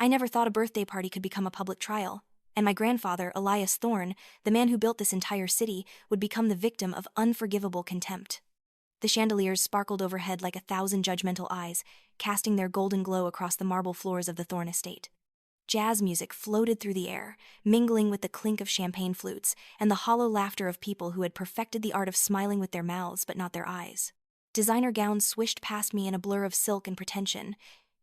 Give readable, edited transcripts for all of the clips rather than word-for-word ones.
I never thought a birthday party could become a public trial, and my grandfather, Elias Thorne, the man who built this entire city, would become the victim of unforgivable contempt. The chandeliers sparkled overhead like 1,000 judgmental eyes, casting their golden glow across the marble floors of the Thorne estate. Jazz music floated through the air, mingling with the clink of champagne flutes and the hollow laughter of people who had perfected the art of smiling with their mouths but not their eyes. Designer gowns swished past me in a blur of silk and pretension,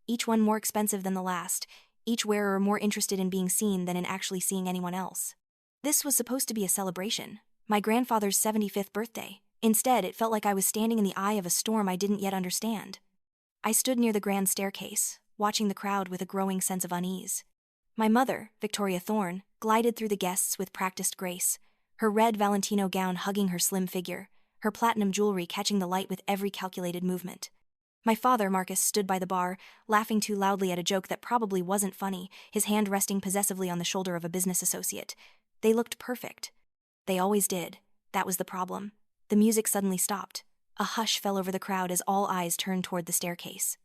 each one more expensive than the last, each wearer more interested in being seen than in actually seeing anyone else. This was supposed to be a celebration, my grandfather's 75th birthday. Instead, it felt like I was standing in the eye of a storm I didn't yet understand. I stood near the grand staircase, watching the crowd with a growing sense of unease. My mother, Victoria Thorne, glided through the guests with practiced grace, her red Valentino gown hugging her slim figure, her platinum jewelry catching the light with every calculated movement. My father, Marcus, stood by the bar, laughing too loudly at a joke that probably wasn't funny, his hand resting possessively on the shoulder of a business associate. They looked perfect. They always did. That was the problem. The music suddenly stopped. A hush fell over the crowd as all eyes turned toward the staircase.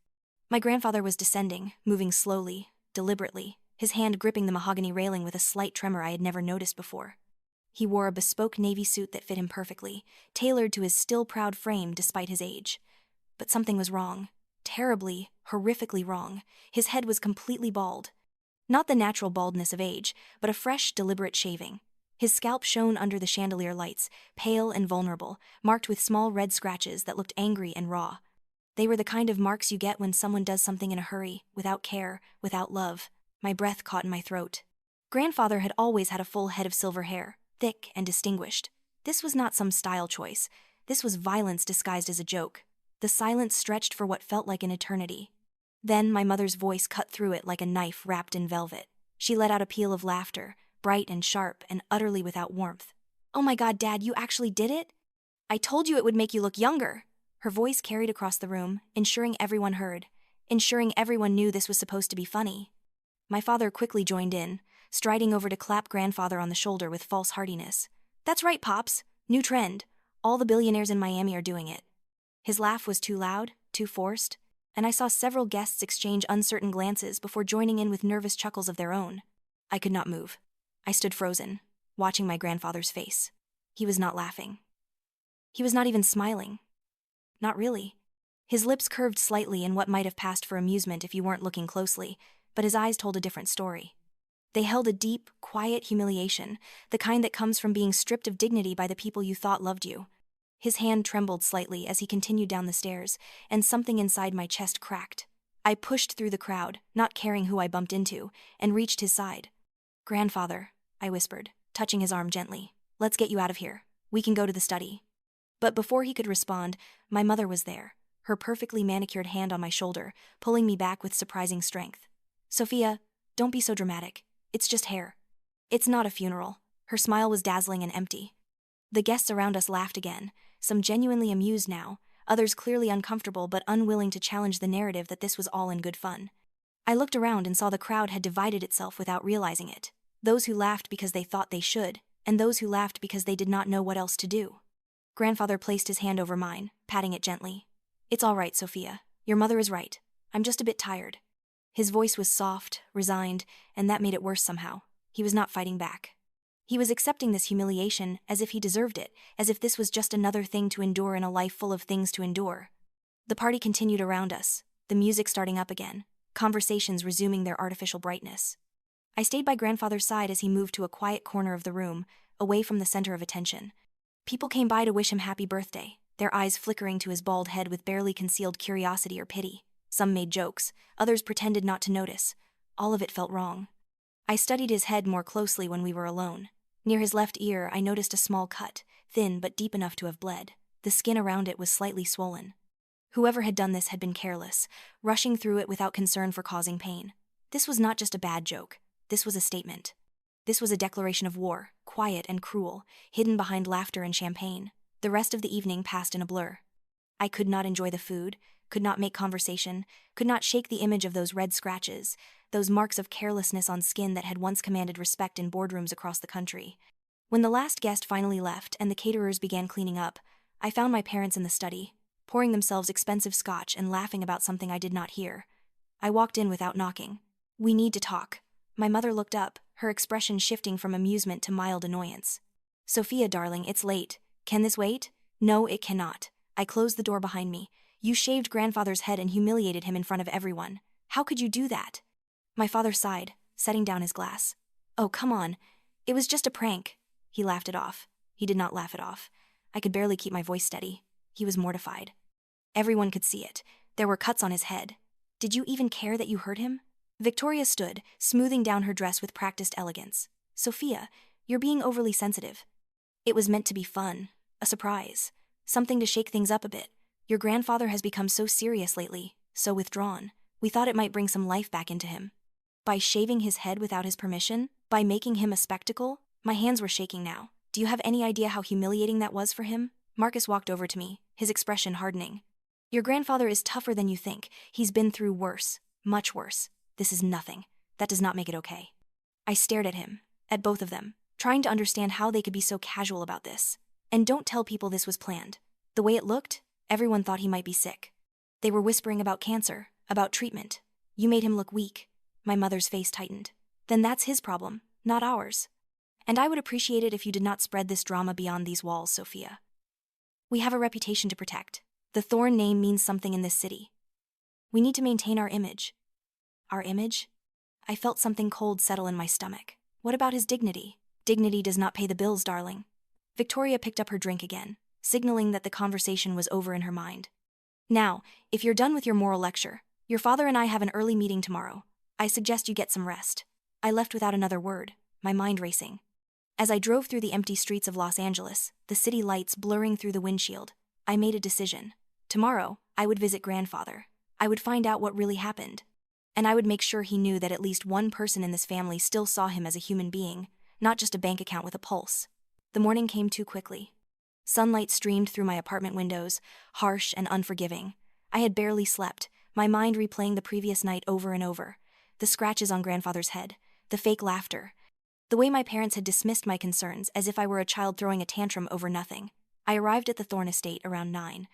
My grandfather was descending, moving slowly, deliberately, his hand gripping the mahogany railing with a slight tremor I had never noticed before. He wore a bespoke navy suit that fit him perfectly, tailored to his still proud frame despite his age. But something was wrong. Terribly, horrifically wrong. His head was completely bald. Not the natural baldness of age, but a fresh, deliberate shaving. His scalp shone under the chandelier lights, pale and vulnerable, marked with small red scratches that looked angry and raw. They were the kind of marks you get when someone does something in a hurry, without care, without love. My breath caught in my throat. Grandfather had always had a full head of silver hair, thick and distinguished. This was not some style choice. This was violence disguised as a joke. The silence stretched for what felt like an eternity. Then my mother's voice cut through it like a knife wrapped in velvet. She let out a peal of laughter, bright and sharp and utterly without warmth. "Oh my God, Dad, you actually did it? I told you it would make you look younger." Her voice carried across the room, ensuring everyone heard, ensuring everyone knew this was supposed to be funny. My father quickly joined in, striding over to clap grandfather on the shoulder with false heartiness. "That's right, Pops. New trend. All the billionaires in Miami are doing it." His laugh was too loud, too forced, and I saw several guests exchange uncertain glances before joining in with nervous chuckles of their own. I could not move. I stood frozen, watching my grandfather's face. He was not laughing. He was not even smiling. Not really. His lips curved slightly in what might have passed for amusement if you weren't looking closely, but his eyes told a different story. They held a deep, quiet humiliation, the kind that comes from being stripped of dignity by the people you thought loved you. His hand trembled slightly as he continued down the stairs, and something inside my chest cracked. I pushed through the crowd, not caring who I bumped into, and reached his side. "Grandfather," I whispered, touching his arm gently. "Let's get you out of here. We can go to the study." But before he could respond, my mother was there, her perfectly manicured hand on my shoulder, pulling me back with surprising strength. "Sophia, don't be so dramatic. It's just hair. It's not a funeral." Her smile was dazzling and empty. The guests around us laughed again, some genuinely amused now, others clearly uncomfortable but unwilling to challenge the narrative that this was all in good fun. I looked around and saw the crowd had divided itself without realizing it. Those who laughed because they thought they should, and those who laughed because they did not know what else to do. Grandfather placed his hand over mine, patting it gently. "It's all right, Sophia. Your mother is right. I'm just a bit tired." His voice was soft, resigned, and that made it worse somehow. He was not fighting back. He was accepting this humiliation as if he deserved it, as if this was just another thing to endure in a life full of things to endure. The party continued around us, the music starting up again, conversations resuming their artificial brightness. I stayed by grandfather's side as he moved to a quiet corner of the room, away from the center of attention. People came by to wish him happy birthday, their eyes flickering to his bald head with barely concealed curiosity or pity. Some made jokes, others pretended not to notice. All of it felt wrong. I studied his head more closely when we were alone. Near his left ear, I noticed a small cut, thin but deep enough to have bled. The skin around it was slightly swollen. Whoever had done this had been careless, rushing through it without concern for causing pain. This was not just a bad joke. This was a statement. This was a declaration of war, quiet and cruel, hidden behind laughter and champagne. The rest of the evening passed in a blur. I could not enjoy the food, could not make conversation, could not shake the image of those red scratches, those marks of carelessness on skin that had once commanded respect in boardrooms across the country. When the last guest finally left and the caterers began cleaning up, I found my parents in the study, pouring themselves expensive scotch and laughing about something I did not hear. I walked in without knocking. We need to talk. My mother looked up, her expression shifting from amusement to mild annoyance. Sophia, darling, it's late. Can this wait? No, it cannot. I closed the door behind me. You shaved grandfather's head and humiliated him in front of everyone. How could you do that? My father sighed, setting down his glass. Oh, come on. It was just a prank. He laughed it off. He did not laugh it off. I could barely keep my voice steady. He was mortified. Everyone could see it. There were cuts on his head. Did you even care that you hurt him? Victoria stood, smoothing down her dress with practiced elegance. Sophia, you're being overly sensitive. It was meant to be fun, a surprise, something to shake things up a bit. Your grandfather has become so serious lately, so withdrawn. We thought it might bring some life back into him. By shaving his head without his permission? By making him a spectacle? My hands were shaking now. Do you have any idea how humiliating that was for him? Marcus walked over to me, his expression hardening. Your grandfather is tougher than you think. He's been through worse, much worse. This is nothing. That does not make it okay. I stared at him, at both of them, trying to understand how they could be so casual about this. And don't tell people this was planned. The way it looked, everyone thought he might be sick. They were whispering about cancer, about treatment. You made him look weak. My mother's face tightened. Then that's his problem, not ours. And I would appreciate it if you did not spread this drama beyond these walls, Sophia. We have a reputation to protect. The Thorne name means something in this city. We need to maintain our image. Our image? I felt something cold settle in my stomach. What about his dignity? Dignity does not pay the bills, darling. Victoria picked up her drink again, signaling that the conversation was over in her mind. Now, if you're done with your moral lecture, your father and I have an early meeting tomorrow. I suggest you get some rest. I left without another word, my mind racing. As I drove through the empty streets of Los Angeles, the city lights blurring through the windshield, I made a decision. Tomorrow, I would visit grandfather. I would find out what really happened. And I would make sure he knew that at least one person in this family still saw him as a human being, not just a bank account with a pulse. The morning came too quickly. Sunlight streamed through my apartment windows, harsh and unforgiving. I had barely slept, my mind replaying the previous night over and over. The scratches on grandfather's head, the fake laughter, the way my parents had dismissed my concerns as if I were a child throwing a tantrum over nothing. I arrived at the Thorne estate around 9.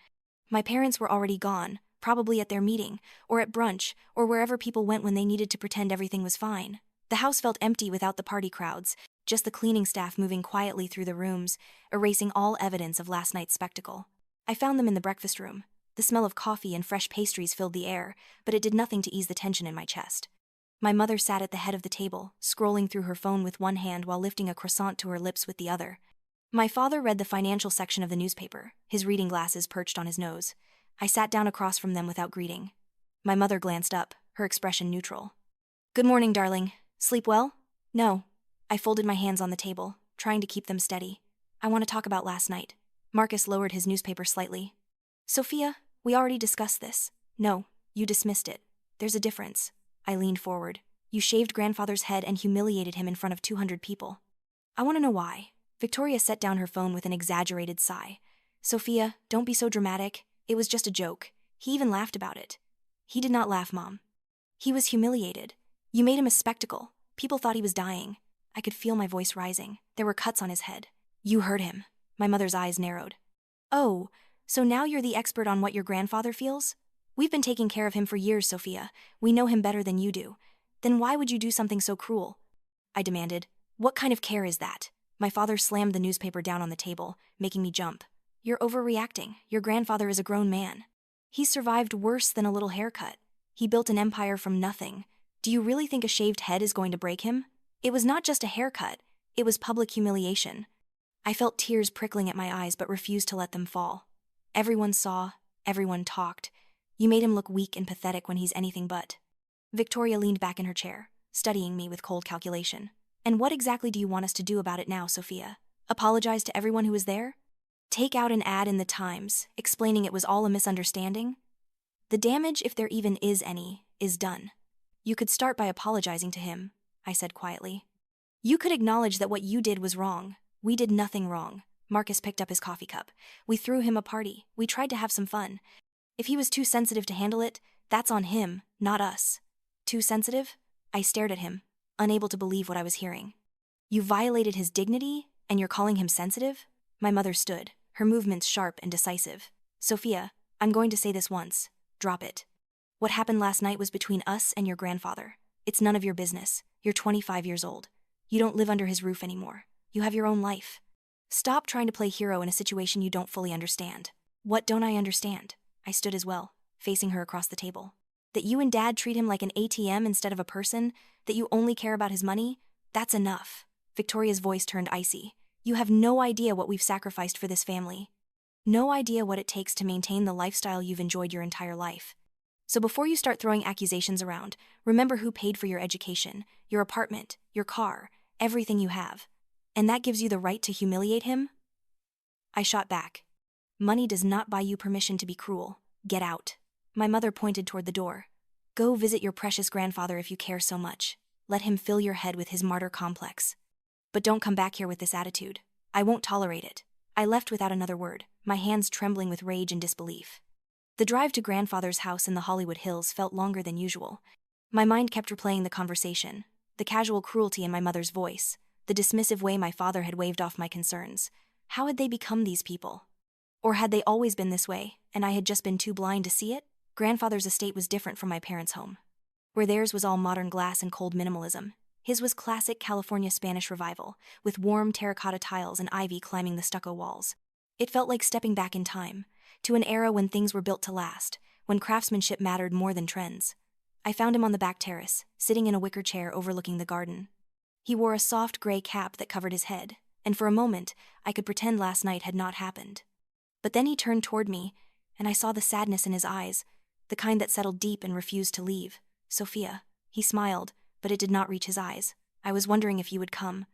My parents were already gone, probably at their meeting, or at brunch, or wherever people went when they needed to pretend everything was fine. The house felt empty without the party crowds, just the cleaning staff moving quietly through the rooms, erasing all evidence of last night's spectacle. I found them in the breakfast room. The smell of coffee and fresh pastries filled the air, but it did nothing to ease the tension in my chest. My mother sat at the head of the table, scrolling through her phone with one hand while lifting a croissant to her lips with the other. My father read the financial section of the newspaper, his reading glasses perched on his nose. I sat down across from them without greeting. My mother glanced up, her expression neutral. Good morning, darling. Sleep well? No. I folded my hands on the table, trying to keep them steady. I want to talk about last night. Marcus lowered his newspaper slightly. Sophia, we already discussed this. No, you dismissed it. There's a difference. I leaned forward. You shaved grandfather's head and humiliated him in front of 200 people. I want to know why. Victoria set down her phone with an exaggerated sigh. Sophia, don't be so dramatic. It was just a joke. He even laughed about it. He did not laugh, Mom. He was humiliated. You made him a spectacle. People thought he was dying. I could feel my voice rising. There were cuts on his head. You hurt him. My mother's eyes narrowed. Oh, so now you're the expert on what your grandfather feels? We've been taking care of him for years, Sophia. We know him better than you do. Then why would you do something so cruel? I demanded. What kind of care is that? My father slammed the newspaper down on the table, making me jump. You're overreacting. Your grandfather is a grown man. He survived worse than a little haircut. He built an empire from nothing. Do you really think a shaved head is going to break him? It was not just a haircut. It was public humiliation. I felt tears prickling at my eyes but refused to let them fall. Everyone saw. Everyone talked. You made him look weak and pathetic when he's anything but. Victoria leaned back in her chair, studying me with cold calculation. And what exactly do you want us to do about it now, Sophia? Apologize to everyone who was there? Take out an ad in the Times, explaining it was all a misunderstanding? The damage, if there even is any, is done. You could start by apologizing to him, I said quietly. You could acknowledge that what you did was wrong. We did nothing wrong. Marcus picked up his coffee cup. We threw him a party. We tried to have some fun. If he was too sensitive to handle it, that's on him, not us. Too sensitive? I stared at him, unable to believe what I was hearing. You violated his dignity, and you're calling him sensitive? My mother stood, her movements sharp and decisive. Sophia, I'm going to say this once. Drop it. What happened last night was between us and your grandfather. It's none of your business. You're 25 years old. You don't live under his roof anymore. You have your own life. Stop trying to play hero in a situation you don't fully understand. What don't I understand? I stood as well, facing her across the table. That you and Dad treat him like an ATM instead of a person? That you only care about his money? That's enough. Victoria's voice turned icy. You have no idea what we've sacrificed for this family. No idea what it takes to maintain the lifestyle you've enjoyed your entire life. So before you start throwing accusations around, remember who paid for your education, your apartment, your car, everything you have. And that gives you the right to humiliate him? I shot back. Money does not buy you permission to be cruel. Get out. My mother pointed toward the door. Go visit your precious grandfather if you care so much. Let him fill your head with his martyr complex. But don't come back here with this attitude. I won't tolerate it. I left without another word, my hands trembling with rage and disbelief. The drive to grandfather's house in the Hollywood Hills felt longer than usual. My mind kept replaying the conversation, the casual cruelty in my mother's voice, the dismissive way my father had waved off my concerns. How had they become these people? Or had they always been this way, and I had just been too blind to see it? Grandfather's estate was different from my parents' home. Where theirs was all modern glass and cold minimalism, his was classic California Spanish revival, with warm terracotta tiles and ivy climbing the stucco walls. It felt like stepping back in time, to an era when things were built to last, when craftsmanship mattered more than trends. I found him on the back terrace, sitting in a wicker chair overlooking the garden. He wore a soft gray cap that covered his head, and for a moment, I could pretend last night had not happened. But then he turned toward me, and I saw the sadness in his eyes, the kind that settled deep and refused to leave. Sophia. He smiled, but it did not reach his eyes. I was wondering if you would come.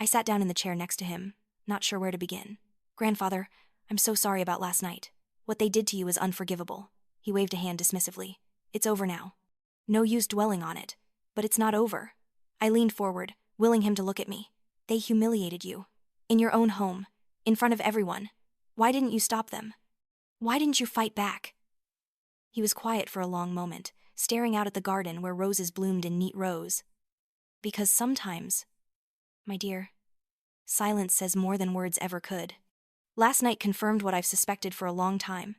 I sat down in the chair next to him, not sure where to begin. Grandfather, I'm so sorry about last night. What they did to you is unforgivable. He waved a hand dismissively. It's over now. No use dwelling on it. But it's not over. I leaned forward, willing him to look at me. They humiliated you. In your own home. In front of everyone. Why didn't you stop them? Why didn't you fight back? He was quiet for a long moment, staring out at the garden where roses bloomed in neat rows. Because sometimes, my dear, silence says more than words ever could. Last night confirmed what I've suspected for a long time.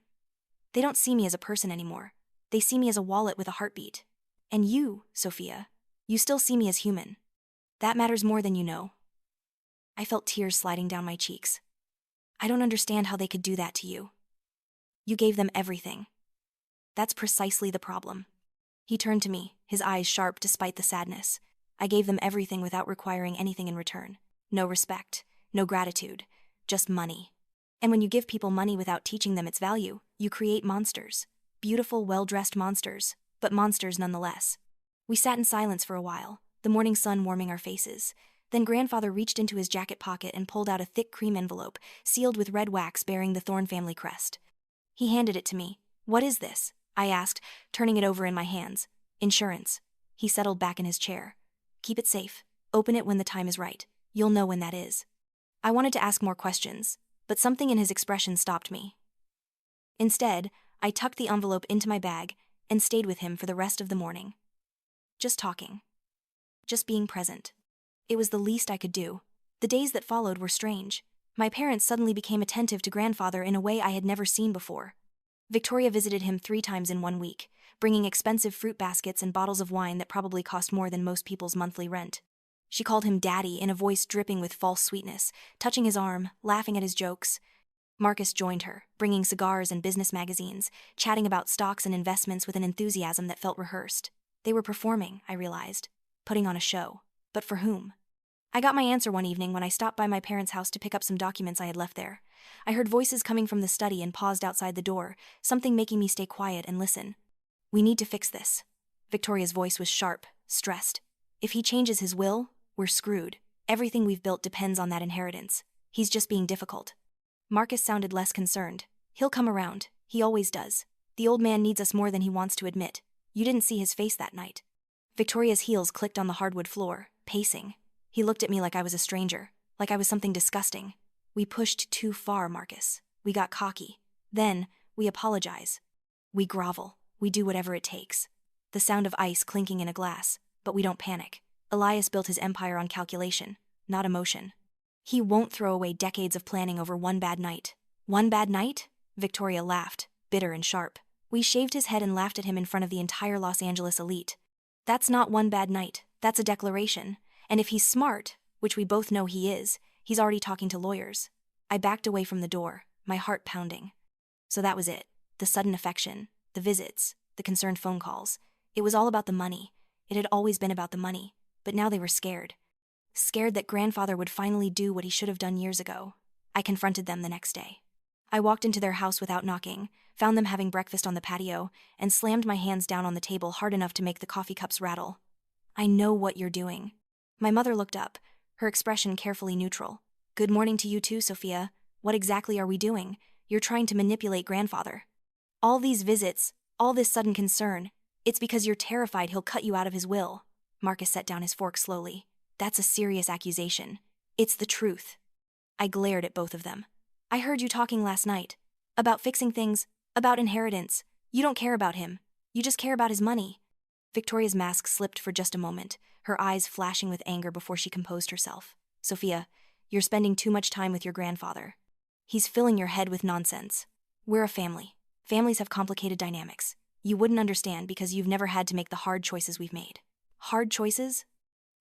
They don't see me as a person anymore. They see me as a wallet with a heartbeat. And you, Sophia, you still see me as human. That matters more than you know. I felt tears sliding down my cheeks. I don't understand how they could do that to you. You gave them everything. That's precisely the problem. He turned to me, his eyes sharp despite the sadness. I gave them everything without requiring anything in return. No respect, no gratitude, just money. And when you give people money without teaching them its value, you create monsters. Beautiful, well-dressed monsters, but monsters nonetheless. We sat in silence for a while, the morning sun warming our faces. Then Grandfather reached into his jacket pocket and pulled out a thick cream envelope, sealed with red wax bearing the Thorne family crest. He handed it to me. What is this? I asked, turning it over in my hands. Insurance. He settled back in his chair. Keep it safe. Open it when the time is right. You'll know when that is. I wanted to ask more questions, but something in his expression stopped me. Instead, I tucked the envelope into my bag and stayed with him for the rest of the morning. Just talking. Just being present. It was the least I could do. The days that followed were strange. My parents suddenly became attentive to Grandfather in a way I had never seen before. Victoria visited him 3 times in 1 week, bringing expensive fruit baskets and bottles of wine that probably cost more than most people's monthly rent. She called him Daddy in a voice dripping with false sweetness, touching his arm, laughing at his jokes. Marcus joined her, bringing cigars and business magazines, chatting about stocks and investments with an enthusiasm that felt rehearsed. They were performing, I realized, putting on a show. But for whom? I got my answer one evening when I stopped by my parents' house to pick up some documents I had left there. I heard voices coming from the study and paused outside the door, something making me stay quiet and listen. We need to fix this. Victoria's voice was sharp, stressed. If he changes his will, we're screwed. Everything we've built depends on that inheritance. He's just being difficult. Marcus sounded less concerned. He'll come around. He always does. The old man needs us more than he wants to admit. You didn't see his face that night. Victoria's heels clicked on the hardwood floor, pacing. He looked at me like I was a stranger, like I was something disgusting. We pushed too far, Marcus. We got cocky. Then, we apologize. We grovel. We do whatever it takes. The sound of ice clinking in a glass, but we don't panic. Elias built his empire on calculation, not emotion. He won't throw away decades of planning over one bad night. One bad night? Victoria laughed, bitter and sharp. We shaved his head and laughed at him in front of the entire Los Angeles elite. That's not one bad night, that's a declaration. And if he's smart, which we both know he is, he's already talking to lawyers. I backed away from the door, my heart pounding. So that was it. The sudden affection, the visits, the concerned phone calls. It was all about the money. It had always been about the money, but now they were scared. Scared that grandfather would finally do what he should have done years ago. I confronted them the next day. I walked into their house without knocking, found them having breakfast on the patio, and slammed my hands down on the table hard enough to make the coffee cups rattle. I know what you're doing. My mother looked up, her expression carefully neutral. Good morning to you too, Sophia. What exactly are we doing? You're trying to manipulate grandfather. All these visits, all this sudden concern, it's because you're terrified he'll cut you out of his will. Marcus set down his fork slowly. That's a serious accusation. It's the truth. I glared at both of them. I heard you talking last night. About fixing things, about inheritance. You don't care about him. You just care about his money. Victoria's mask slipped for just a moment, her eyes flashing with anger before she composed herself. Sophia, you're spending too much time with your grandfather. He's filling your head with nonsense. We're a family. Families have complicated dynamics. You wouldn't understand because you've never had to make the hard choices we've made. Hard choices?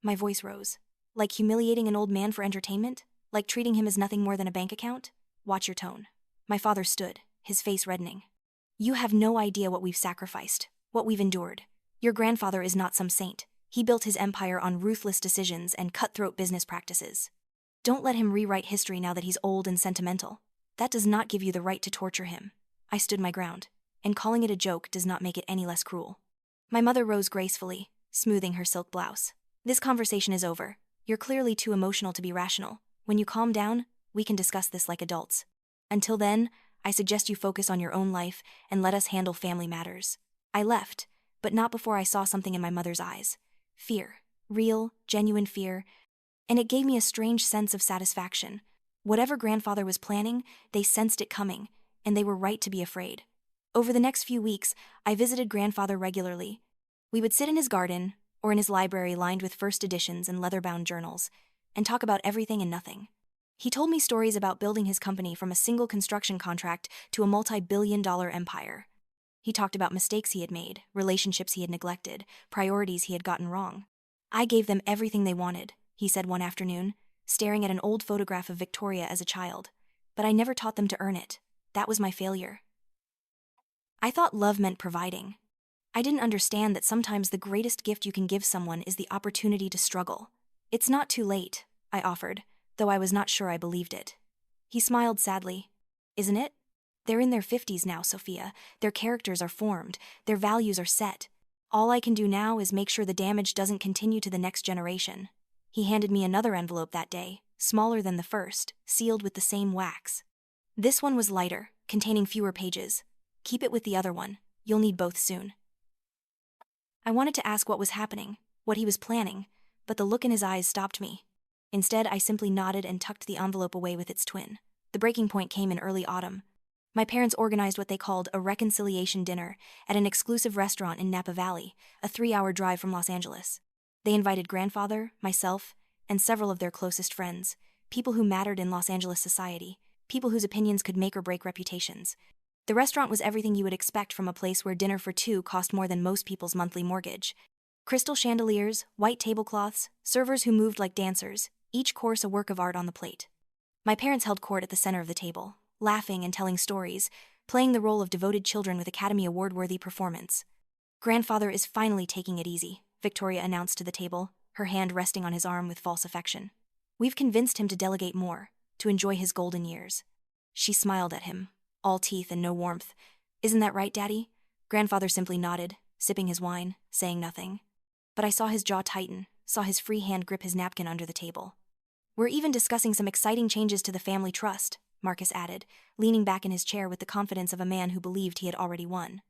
My voice rose. Like humiliating an old man for entertainment? Like treating him as nothing more than a bank account? Watch your tone. My father stood, his face reddening. You have no idea what we've sacrificed, what we've endured. Your grandfather is not some saint. He built his empire on ruthless decisions and cutthroat business practices. Don't let him rewrite history now that he's old and sentimental. That does not give you the right to torture him. I stood my ground, and calling it a joke does not make it any less cruel. My mother rose gracefully, smoothing her silk blouse. This conversation is over. You're clearly too emotional to be rational. When you calm down, we can discuss this like adults. Until then, I suggest you focus on your own life and let us handle family matters. I left, but not before I saw something in my mother's eyes. Fear. Real, genuine fear. And it gave me a strange sense of satisfaction. Whatever grandfather was planning, they sensed it coming, and they were right to be afraid. Over the next few weeks, I visited grandfather regularly. We would sit in his garden, or in his library lined with first editions and leather-bound journals, and talk about everything and nothing. He told me stories about building his company from a single construction contract to a multi-billion-dollar empire. He talked about mistakes he had made, relationships he had neglected, priorities he had gotten wrong. I gave them everything they wanted, he said one afternoon, staring at an old photograph of Victoria as a child. But I never taught them to earn it. That was my failure. I thought love meant providing. I didn't understand that sometimes the greatest gift you can give someone is the opportunity to struggle. It's not too late, I offered, though I was not sure I believed it. He smiled sadly. Isn't it? They're in their 50s now, Sophia. Their characters are formed. Their values are set. All I can do now is make sure the damage doesn't continue to the next generation. He handed me another envelope that day, smaller than the first, sealed with the same wax. This one was lighter, containing fewer pages. Keep it with the other one. You'll need both soon. I wanted to ask what was happening, what he was planning, but the look in his eyes stopped me. Instead, I simply nodded and tucked the envelope away with its twin. The breaking point came in early autumn. My parents organized what they called a reconciliation dinner at an exclusive restaurant in Napa Valley, a 3-hour drive from Los Angeles. They invited grandfather, myself, and several of their closest friends, people who mattered in Los Angeles society, people whose opinions could make or break reputations. The restaurant was everything you would expect from a place where dinner for two cost more than most people's monthly mortgage. Crystal chandeliers, white tablecloths, servers who moved like dancers, each course a work of art on the plate. My parents held court at the center of the table, laughing and telling stories, playing the role of devoted children with Academy Award-worthy performance. Grandfather is finally taking it easy, Victoria announced to the table, her hand resting on his arm with false affection. We've convinced him to delegate more, to enjoy his golden years. She smiled at him, all teeth and no warmth. Isn't that right, Daddy? Grandfather simply nodded, sipping his wine, saying nothing. But I saw his jaw tighten, saw his free hand grip his napkin under the table. We're even discussing some exciting changes to the family trust, Marcus added, leaning back in his chair with the confidence of a man who believed he had already won.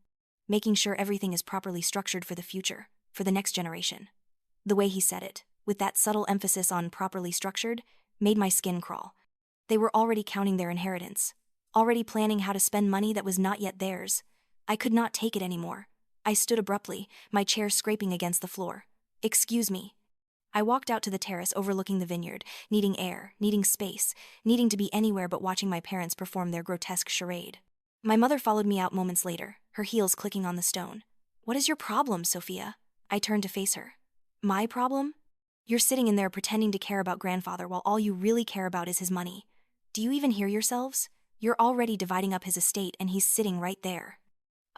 Making sure everything is properly structured for the future, for the next generation. The way he said it, with that subtle emphasis on properly structured, made my skin crawl. They were already counting their inheritance, already planning how to spend money that was not yet theirs. I could not take it anymore. I stood abruptly, my chair scraping against the floor. Excuse me. I walked out to the terrace overlooking the vineyard, needing air, needing space, needing to be anywhere but watching my parents perform their grotesque charade. My mother followed me out moments later, her heels clicking on the stone. What is your problem, Sophia? I turned to face her. My problem? You're sitting in there pretending to care about grandfather while all you really care about is his money. Do you even hear yourselves? You're already dividing up his estate and he's sitting right there.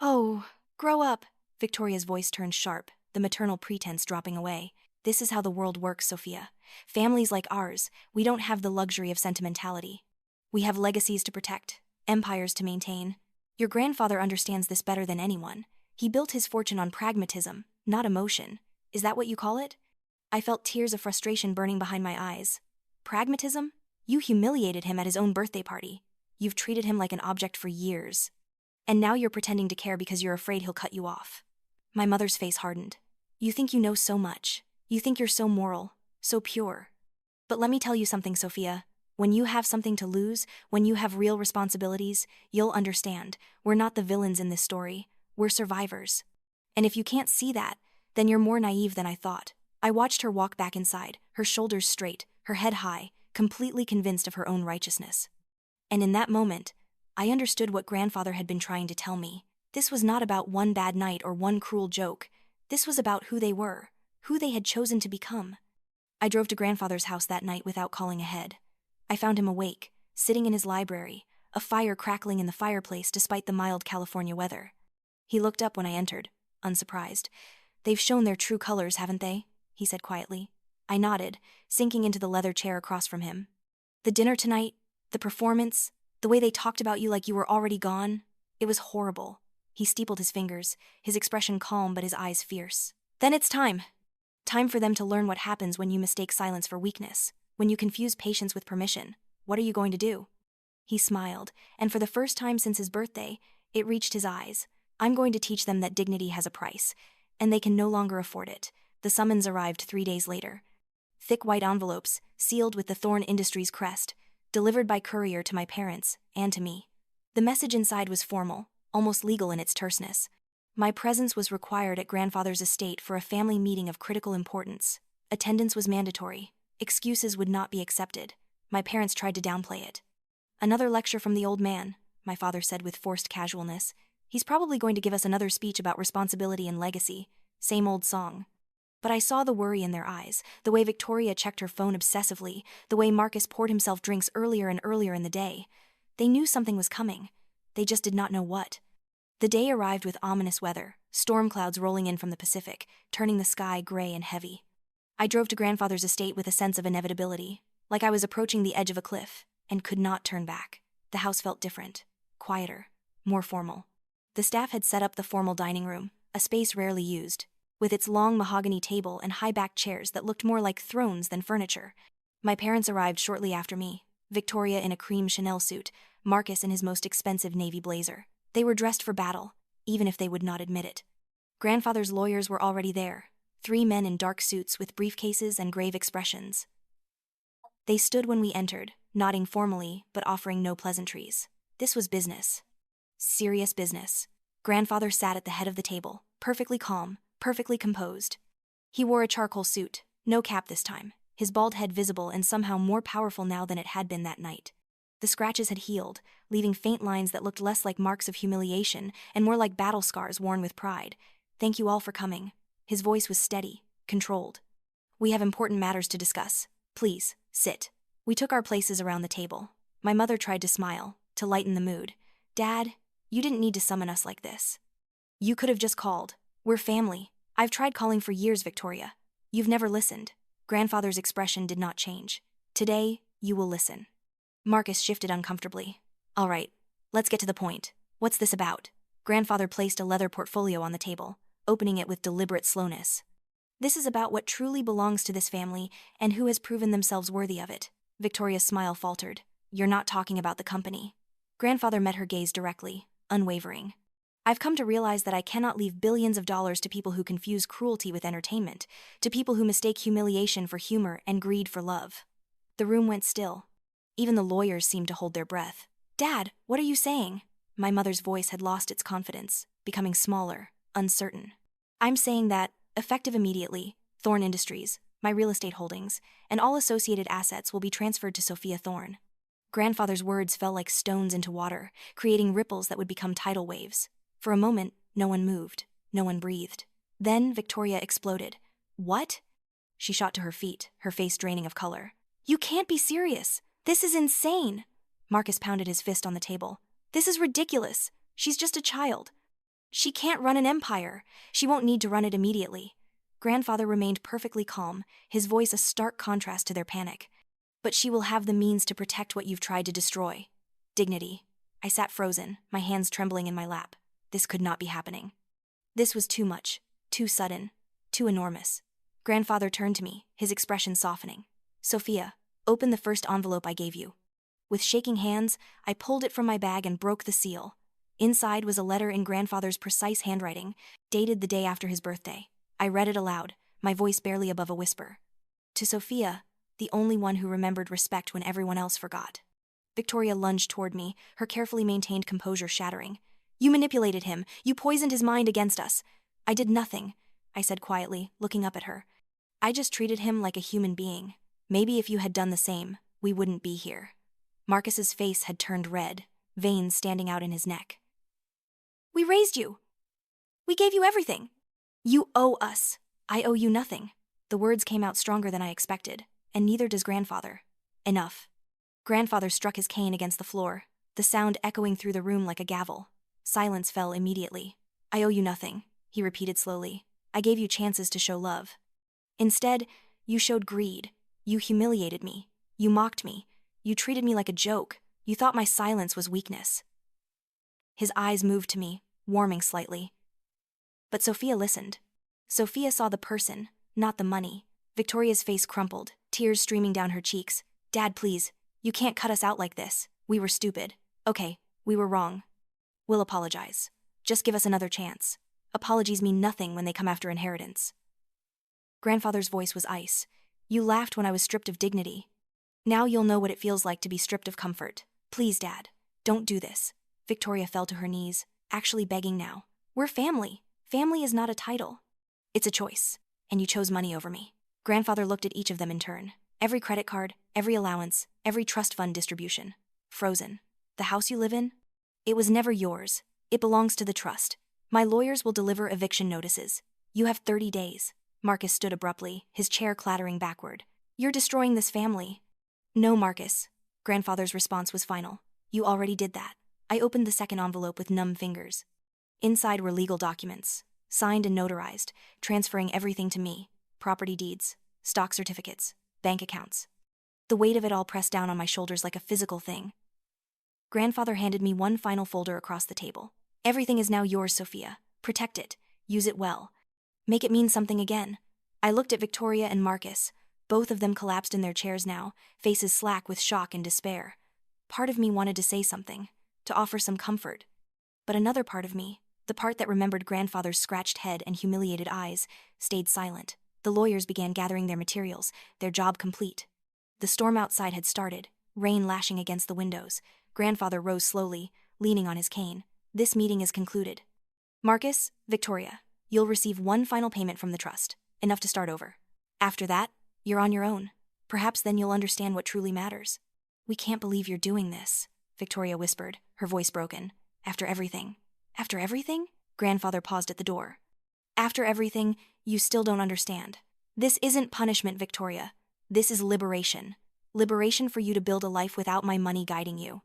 Oh, grow up. Victoria's voice turned sharp, the maternal pretense dropping away. This is how the world works, Sophia. Families like ours, we don't have the luxury of sentimentality. We have legacies to protect, empires to maintain. Your grandfather understands this better than anyone. He built his fortune on pragmatism, not emotion. Is that what you call it? I felt tears of frustration burning behind my eyes. Pragmatism? You humiliated him at his own birthday party. You've treated him like an object for years. And now you're pretending to care because you're afraid he'll cut you off. My mother's face hardened. You think you know so much. You think you're so moral, so pure. But let me tell you something, Sophia. When you have something to lose, when you have real responsibilities, you'll understand. We're not the villains in this story. We're survivors. And if you can't see that, then you're more naive than I thought. I watched her walk back inside, her shoulders straight, her head high, completely convinced of her own righteousness. And in that moment, I understood what grandfather had been trying to tell me. This was not about one bad night or one cruel joke. This was about who they were, who they had chosen to become. I drove to grandfather's house that night without calling ahead. I found him awake, sitting in his library, a fire crackling in the fireplace despite the mild California weather. He looked up when I entered, unsurprised. They've shown their true colors, haven't they? He said quietly. I nodded, sinking into the leather chair across from him. The dinner tonight, the performance, the way they talked about you like you were already gone, it was horrible. He steepled his fingers, his expression calm but his eyes fierce. Then it's time. Time for them to learn what happens when you mistake silence for weakness, when you confuse patience with permission. What are you going to do? He smiled, and for the first time since his birthday, it reached his eyes. I'm going to teach them that dignity has a price, and they can no longer afford it. The summons arrived 3 days later. Thick white envelopes, sealed with the Thorn Industries crest, delivered by courier to my parents and to me. The message inside was formal, almost legal in its terseness. My presence was required at grandfather's estate for a family meeting of critical importance. Attendance was mandatory. Excuses would not be accepted. My parents tried to downplay it. Another lecture from the old man, my father said with forced casualness. He's probably going to give us another speech about responsibility and legacy. Same old song. But I saw the worry in their eyes, the way Victoria checked her phone obsessively, the way Marcus poured himself drinks earlier and earlier in the day. They knew something was coming. They just did not know what. The day arrived with ominous weather, storm clouds rolling in from the Pacific, turning the sky gray and heavy. I drove to grandfather's estate with a sense of inevitability, like I was approaching the edge of a cliff, and could not turn back. The house felt different, quieter, more formal. The staff had set up the formal dining room, a space rarely used, with its long mahogany table and high-backed chairs that looked more like thrones than furniture. My parents arrived shortly after me, Victoria in a cream Chanel suit, Marcus in his most expensive navy blazer. They were dressed for battle, even if they would not admit it. Grandfather's lawyers were already there, 3 men in dark suits with briefcases and grave expressions. They stood when we entered, nodding formally but offering no pleasantries. This was business. Serious business. Grandfather sat at the head of the table, perfectly calm, perfectly composed. He wore a charcoal suit, no cap this time, his bald head visible and somehow more powerful now than it had been that night. The scratches had healed, leaving faint lines that looked less like marks of humiliation and more like battle scars worn with pride. Thank you all for coming. His voice was steady, controlled. We have important matters to discuss. Please, sit. We took our places around the table. My mother tried to smile, to lighten the mood. Dad, you didn't need to summon us like this. You could have just called. We're family. I've tried calling for years, Victoria. You've never listened. Grandfather's expression did not change. Today, you will listen. Marcus shifted uncomfortably. All right, let's get to the point. What's this about? Grandfather placed a leather portfolio on the table, opening it with deliberate slowness. This is about what truly belongs to this family and who has proven themselves worthy of it. Victoria's smile faltered. You're not talking about the company. Grandfather met her gaze directly, unwavering. I've come to realize that I cannot leave billions of dollars to people who confuse cruelty with entertainment, to people who mistake humiliation for humor and greed for love. The room went still. Even the lawyers seemed to hold their breath. Dad, what are you saying? My mother's voice had lost its confidence, becoming smaller, uncertain. I'm saying that, effective immediately, Thorn Industries, my real estate holdings, and all associated assets will be transferred to Sophia Thorn. Grandfather's words fell like stones into water, creating ripples that would become tidal waves. For a moment, no one moved, no one breathed. Then Victoria exploded. What? She shot to her feet, her face draining of color. You can't be serious. This is insane. Marcus pounded his fist on the table. This is ridiculous. She's just a child. She can't run an empire. She won't need to run it immediately. Grandfather remained perfectly calm, his voice a stark contrast to their panic. But she will have the means to protect what you've tried to destroy. Dignity. I sat frozen, my hands trembling in my lap. This could not be happening. This was too much, too sudden, too enormous. Grandfather turned to me, his expression softening. Sophia, open the first envelope I gave you. With shaking hands, I pulled it from my bag and broke the seal. Inside was a letter in Grandfather's precise handwriting, dated the day after his birthday. I read it aloud, my voice barely above a whisper. To Sophia, the only one who remembered respect when everyone else forgot. Victoria lunged toward me, her carefully maintained composure shattering. You manipulated him. You poisoned his mind against us. I did nothing, I said quietly, looking up at her. I just treated him like a human being. Maybe if you had done the same, we wouldn't be here. Marcus's face had turned red, veins standing out in his neck. We raised you. We gave you everything. You owe us. I owe you nothing. The words came out stronger than I expected, and neither does Grandfather. Enough. Grandfather struck his cane against the floor, the sound echoing through the room like a gavel. Silence fell immediately. I owe you nothing, he repeated slowly. I gave you chances to show love. Instead, you showed greed. You humiliated me. You mocked me. You treated me like a joke. You thought my silence was weakness. His eyes moved to me, warming slightly. But Sophia listened. Sophia saw the person, not the money. Victoria's face crumpled, tears streaming down her cheeks. Dad, please. You can't cut us out like this. We were stupid. Okay, we were wrong. We'll apologize. Just give us another chance. Apologies mean nothing when they come after inheritance. Grandfather's voice was ice. You laughed when I was stripped of dignity. Now you'll know what it feels like to be stripped of comfort. Please, Dad, don't do this. Victoria fell to her knees, actually begging now. We're family. Family is not a title. It's a choice, and you chose money over me. Grandfather looked at each of them in turn. Every credit card, every allowance, every trust fund distribution. Frozen. The house you live in? It was never yours. It belongs to the trust. My lawyers will deliver eviction notices. You have 30 days. Marcus stood abruptly, his chair clattering backward. You're destroying this family. No, Marcus. Grandfather's response was final. You already did that. I opened the second envelope with numb fingers. Inside were legal documents, signed and notarized, transferring everything to me. Property deeds, stock certificates, bank accounts. The weight of it all pressed down on my shoulders like a physical thing. Grandfather handed me one final folder across the table. Everything is now yours, Sophia. Protect it. Use it well. Make it mean something again. I looked at Victoria and Marcus. Both of them collapsed in their chairs now, faces slack with shock and despair. Part of me wanted to say something, to offer some comfort. But another part of me, the part that remembered Grandfather's scratched head and humiliated eyes, stayed silent. The lawyers began gathering their materials, their job complete. The storm outside had started, rain lashing against the windows. Grandfather rose slowly, leaning on his cane. This meeting is concluded. Marcus, Victoria, you'll receive one final payment from the trust, enough to start over. After that, you're on your own. Perhaps then you'll understand what truly matters. We can't believe you're doing this, Victoria whispered, her voice broken. After everything. After everything? Grandfather paused at the door. After everything, you still don't understand. This isn't punishment, Victoria. This is liberation. Liberation for you to build a life without my money guiding you.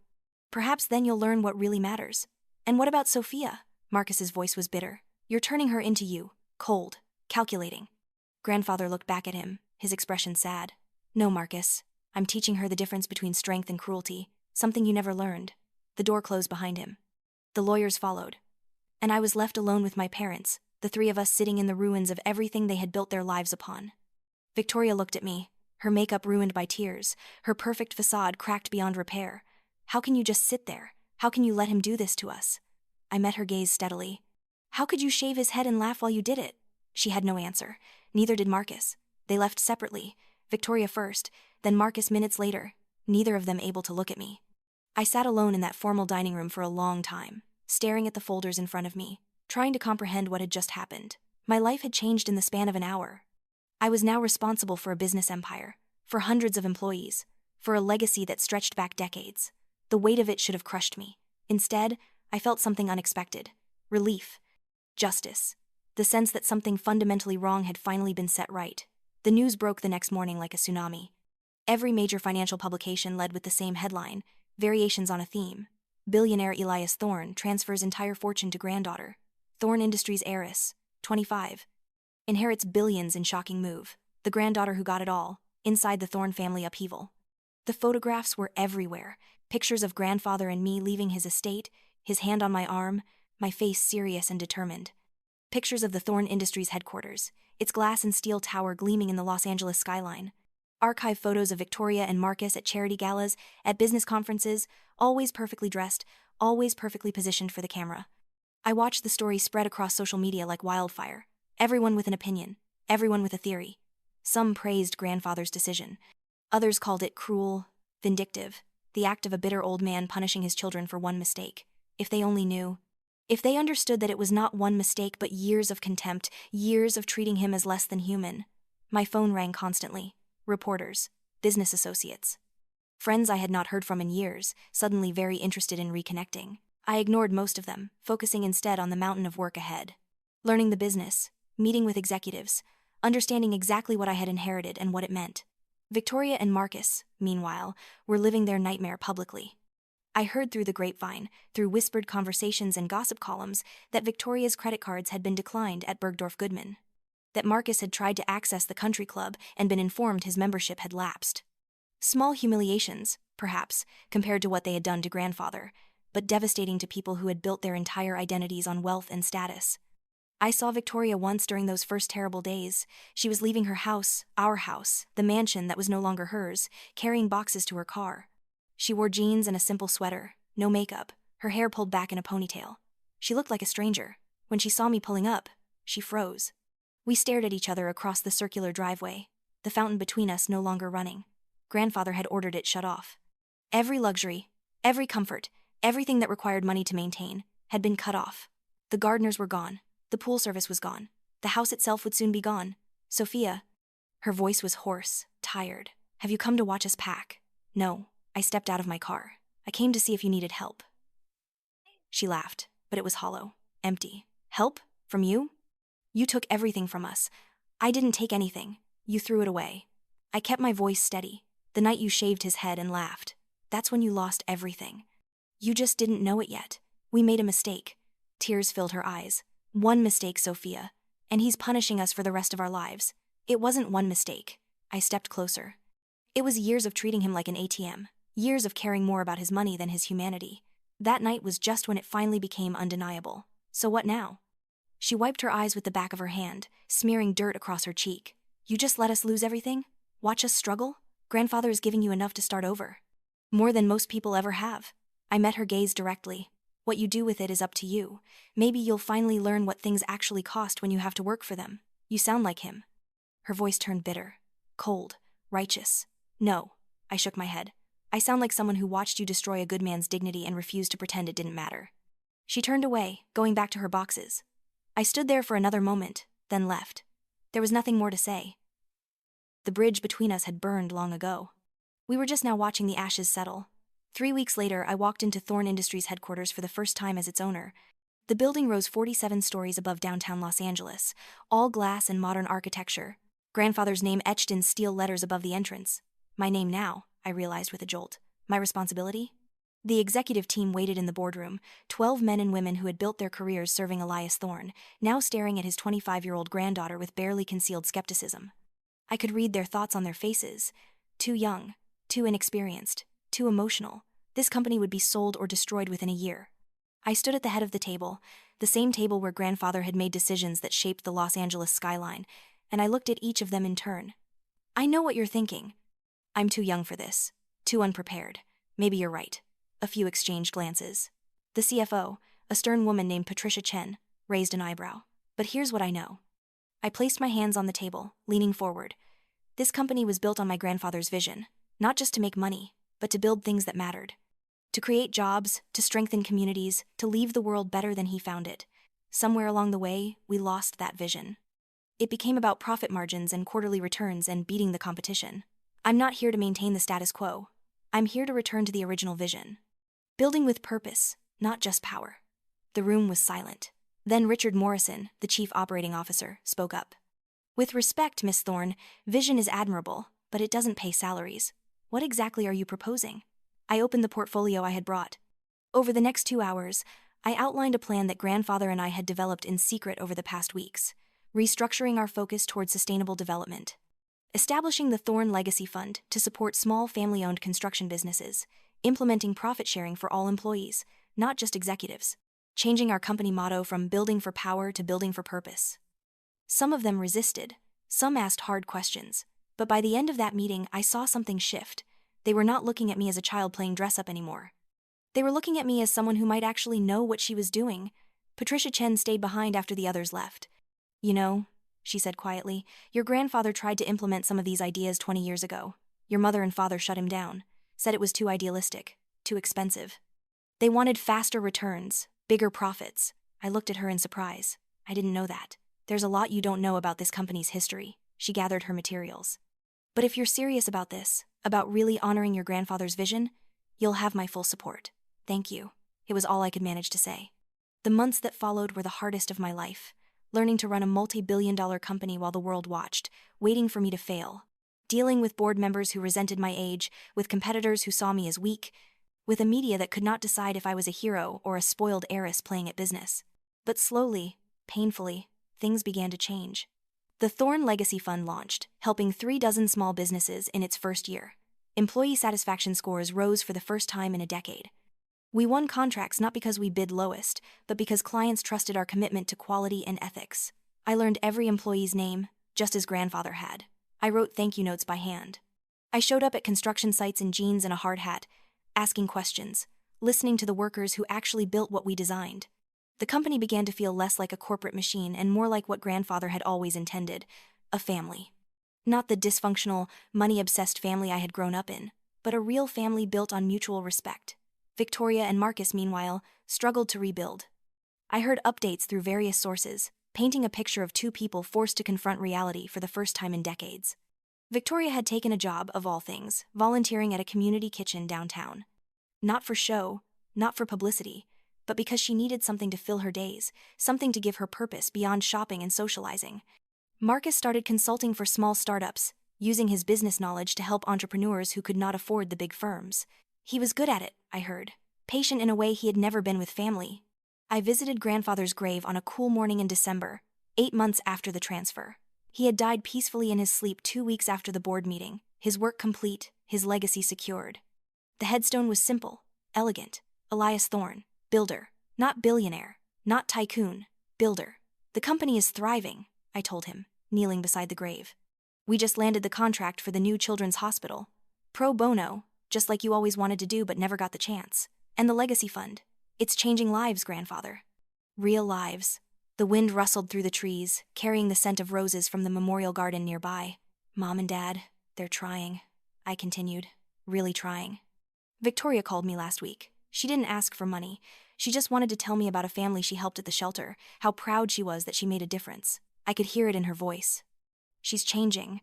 Perhaps then you'll learn what really matters. And what about Sophia? Marcus's voice was bitter. You're turning her into you, cold, calculating. Grandfather looked back at him, his expression sad. No, Marcus. I'm teaching her the difference between strength and cruelty, something you never learned. The door closed behind him. The lawyers followed. And I was left alone with my parents, the three of us sitting in the ruins of everything they had built their lives upon. Victoria looked at me, her makeup ruined by tears, her perfect facade cracked beyond repair. How can you just sit there? How can you let him do this to us? I met her gaze steadily. How could you shave his head and laugh while you did it? She had no answer. Neither did Marcus. They left separately, Victoria first, then Marcus minutes later, neither of them able to look at me. I sat alone in that formal dining room for a long time, staring at the folders in front of me, trying to comprehend what had just happened. My life had changed in the span of an hour. I was now responsible for a business empire, for hundreds of employees, for a legacy that stretched back decades. The weight of it should have crushed me. Instead, I felt something unexpected. Relief. Justice. the sense that something fundamentally wrong had finally been set right. The news broke the next morning like a tsunami. Every major financial publication led with the same headline, variations on a theme. Billionaire Elias Thorne transfers entire fortune to granddaughter. Thorne Industries heiress, 25. Inherits billions in shocking move. The granddaughter who got it all, inside the Thorne family upheaval. The photographs were everywhere, pictures of grandfather and me leaving his estate, his hand on my arm, my face serious and determined. Pictures of the Thorne Industries headquarters, its glass and steel tower gleaming in the Los Angeles skyline. Archive photos of Victoria and Marcus at charity galas, at business conferences, always perfectly dressed, always perfectly positioned for the camera. I watched the story spread across social media like wildfire. Everyone with an opinion, everyone with a theory. Some praised grandfather's decision. Others called it cruel, vindictive, the act of a bitter old man punishing his children for one mistake. If they only knew. If they understood that it was not one mistake but years of contempt, years of treating him as less than human. My phone rang constantly. Reporters, business associates. Friends I had not heard from in years, suddenly very interested in reconnecting. I ignored most of them, focusing instead on the mountain of work ahead. Learning the business, meeting with executives, understanding exactly what I had inherited and what it meant. Victoria and Marcus, meanwhile, were living their nightmare publicly. I heard through the grapevine, through whispered conversations and gossip columns, that Victoria's credit cards had been declined at Bergdorf Goodman. That Marcus had tried to access the country club and been informed his membership had lapsed. Small humiliations, perhaps, compared to what they had done to grandfather, but devastating to people who had built their entire identities on wealth and status. I saw Victoria once during those first terrible days. She was leaving her house, our house, the mansion that was no longer hers, carrying boxes to her car. She wore jeans and a simple sweater, no makeup, her hair pulled back in a ponytail. She looked like a stranger. When she saw me pulling up, she froze. We stared at each other across the circular driveway, the fountain between us no longer running. Grandfather had ordered it shut off. Every luxury, every comfort, everything that required money to maintain, had been cut off. The gardeners were gone. The pool service was gone. The house itself would soon be gone. Sophia. Her voice was hoarse, tired. Have you come to watch us pack? No. I stepped out of my car. I came to see if you needed help. She laughed, but it was hollow, empty. Help? From you? You took everything from us. I didn't take anything. You threw it away. I kept my voice steady. The night you shaved his head and laughed. That's when you lost everything. You just didn't know it yet. We made a mistake. Tears filled her eyes. One mistake, Sophia. And he's punishing us for the rest of our lives. It wasn't one mistake. I stepped closer. It was years of treating him like an ATM. Years of caring more about his money than his humanity. That night was just when it finally became undeniable. So what now? She wiped her eyes with the back of her hand, smearing dirt across her cheek. You just let us lose everything? Watch us struggle? Grandfather is giving you enough to start over. More than most people ever have. I met her gaze directly. What you do with it is up to you. Maybe you'll finally learn what things actually cost when you have to work for them. You sound like him. Her voice turned bitter, cold, righteous. No, I shook my head. I sound like someone who watched you destroy a good man's dignity and refused to pretend it didn't matter. She turned away, going back to her boxes. I stood there for another moment, then left. There was nothing more to say. The bridge between us had burned long ago. We were just now watching the ashes settle. 3 weeks later, I walked into Thorne Industries headquarters for the first time as its owner. The building rose 47 stories above downtown Los Angeles, all glass and modern architecture. Grandfather's name etched in steel letters above the entrance. My name now, I realized with a jolt. My responsibility? The executive team waited in the boardroom, 12 men and women who had built their careers serving Elias Thorne, now staring at his 25-year-old granddaughter with barely concealed skepticism. I could read their thoughts on their faces. Too young, too inexperienced, too emotional. This company would be sold or destroyed within a year. I stood at the head of the table, the same table where grandfather had made decisions that shaped the Los Angeles skyline, and I looked at each of them in turn. I know what you're thinking. I'm too young for this, too unprepared. Maybe you're right. A few exchanged glances. The CFO, a stern woman named Patricia Chen, raised an eyebrow. But here's what I know. I placed my hands on the table, leaning forward. This company was built on my grandfather's vision, not just to make money, but to build things that mattered. To create jobs, to strengthen communities, to leave the world better than he found it. Somewhere along the way, we lost that vision. It became about profit margins and quarterly returns and beating the competition. I'm not here to maintain the status quo. I'm here to return to the original vision. Building with purpose, not just power. The room was silent. Then Richard Morrison, the chief operating officer, spoke up. With respect, Miss Thorne, vision is admirable, but it doesn't pay salaries. What exactly are you proposing? I opened the portfolio I had brought. Over the next 2 hours, I outlined a plan that grandfather and I had developed in secret over the past weeks, restructuring our focus toward sustainable development. Establishing the Thorne Legacy Fund to support small family-owned construction businesses, implementing profit sharing for all employees, not just executives. Changing our company motto from building for power to building for purpose. Some of them resisted, some asked hard questions, but by the end of that meeting I saw something shift. They were not looking at me as a child playing dress-up anymore. They were looking at me as someone who might actually know what she was doing. Patricia Chen stayed behind after the others left. You know, she said quietly, your grandfather tried to implement some of these ideas 20 years ago. Your mother and father shut him down, said it was too idealistic, too expensive. They wanted faster returns, bigger profits. I looked at her in surprise. I didn't know that. There's a lot you don't know about this company's history. She gathered her materials. But if you're serious about this, about really honoring your grandfather's vision, you'll have my full support. Thank you. It was all I could manage to say. The months that followed were the hardest of my life, learning to run a multi-billion-dollar company while the world watched, waiting for me to fail. Dealing with board members who resented my age, with competitors who saw me as weak, with a media that could not decide if I was a hero or a spoiled heiress playing at business. But slowly, painfully, things began to change. The Thorne Legacy Fund launched, helping 36 small businesses in its first year. Employee satisfaction scores rose for the first time in a decade. We won contracts not because we bid lowest, but because clients trusted our commitment to quality and ethics. I learned every employee's name, just as grandfather had. I wrote thank you notes by hand. I showed up at construction sites in jeans and a hard hat, asking questions, listening to the workers who actually built what we designed. The company began to feel less like a corporate machine and more like what grandfather had always intended, a family. Not the dysfunctional, money-obsessed family I had grown up in, but a real family built on mutual respect. Victoria and Marcus, meanwhile, struggled to rebuild. I heard updates through various sources, painting a picture of two people forced to confront reality for the first time in decades. Victoria had taken a job, of all things, volunteering at a community kitchen downtown. Not for show, not for publicity, but because she needed something to fill her days, something to give her purpose beyond shopping and socializing. Marcus started consulting for small startups, using his business knowledge to help entrepreneurs who could not afford the big firms. He was good at it, I heard, patient in a way he had never been with family. I visited grandfather's grave on a cool morning in December, 8 months after the transfer. He had died peacefully in his sleep 2 weeks after the board meeting, his work complete, his legacy secured. The headstone was simple, elegant. Elias Thorne, builder, not billionaire, not tycoon, builder. The company is thriving, I told him, kneeling beside the grave. We just landed the contract for the new children's hospital. Pro bono, just like you always wanted to do but never got the chance. And the legacy fund. It's changing lives, grandfather. Real lives. The wind rustled through the trees, carrying the scent of roses from the memorial garden nearby. Mom and Dad, they're trying. I continued, really trying. Victoria called me last week. She didn't ask for money. She just wanted to tell me about a family she helped at the shelter, how proud she was that she made a difference. I could hear it in her voice. She's changing.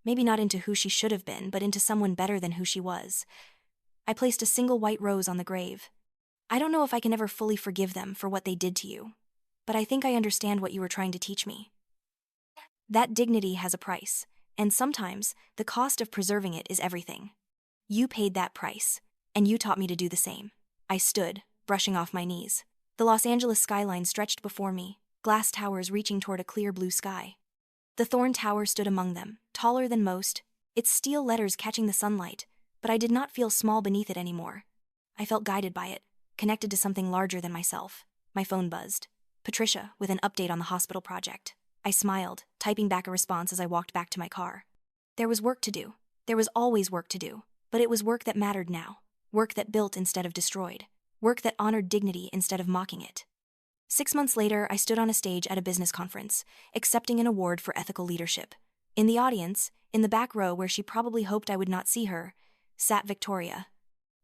Maybe not into who she should have been, but into someone better than who she was. I placed a single white rose on the grave. I don't know if I can ever fully forgive them for what they did to you, but I think I understand what you were trying to teach me. That dignity has a price, and sometimes the cost of preserving it is everything. You paid that price, and you taught me to do the same. I stood, brushing off my knees. The Los Angeles skyline stretched before me, glass towers reaching toward a clear blue sky. The Thorne Tower stood among them, taller than most, its steel letters catching the sunlight, but I did not feel small beneath it anymore. I felt guided by it, connected to something larger than myself. My phone buzzed. Patricia, with an update on the hospital project. I smiled, typing back a response as I walked back to my car. There was work to do. There was always work to do, but it was work that mattered now. Work that built instead of destroyed. Work that honored dignity instead of mocking it. 6 months later, I stood on a stage at a business conference, accepting an award for ethical leadership. In the audience, in the back row where she probably hoped I would not see her, sat Victoria.